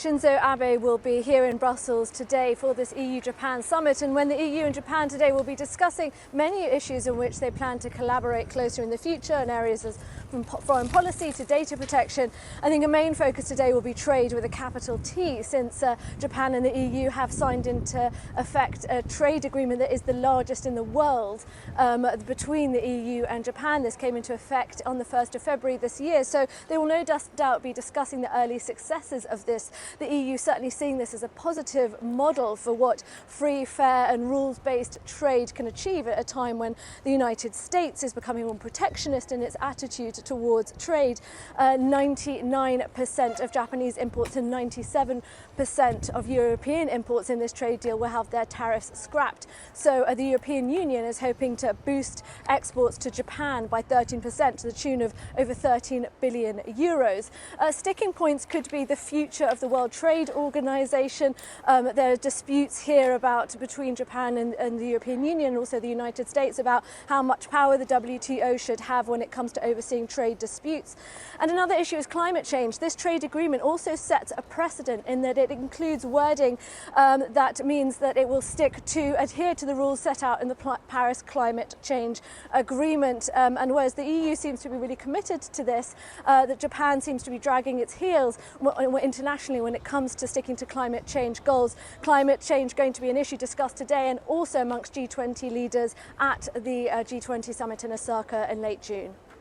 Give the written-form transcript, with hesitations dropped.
Shinzo Abe will be here in Brussels today for this EU-Japan summit, and when the EU and Japan today will be discussing many issues in which they plan to collaborate closer in the future in areas from foreign policy to data protection. I think a main focus today will be trade with a capital T, since Japan and the EU have signed into effect a trade agreement that is the largest in the world between the EU and Japan. This came into effect on the 1st of February this year, so they will no doubt be discussing the early successes of this. The EU certainly seeing this as a positive model for what free, fair and rules-based trade can achieve at a time when the United States is becoming more protectionist in its attitude towards trade. 99% of Japanese imports and 97% of European imports in this trade deal will have their tariffs scrapped. So the European Union is hoping to boost exports to Japan by 13% to the tune of over 13 billion euros. Sticking points could be the future of the World Trade Organization. There are disputes here between Japan and the European Union and also the United States about how much power the WTO should have when it comes to overseeing trade disputes. And another issue is climate change. This trade agreement also sets a precedent in that it includes wording that means that it will adhere to the rules set out in the Paris Climate Change Agreement. And whereas the EU seems to be really committed to this, that Japan seems to be dragging its heels internationally when it comes to sticking to climate change goals. Climate change going to be an issue discussed today and also amongst G20 leaders at the G20 summit in Osaka in late June.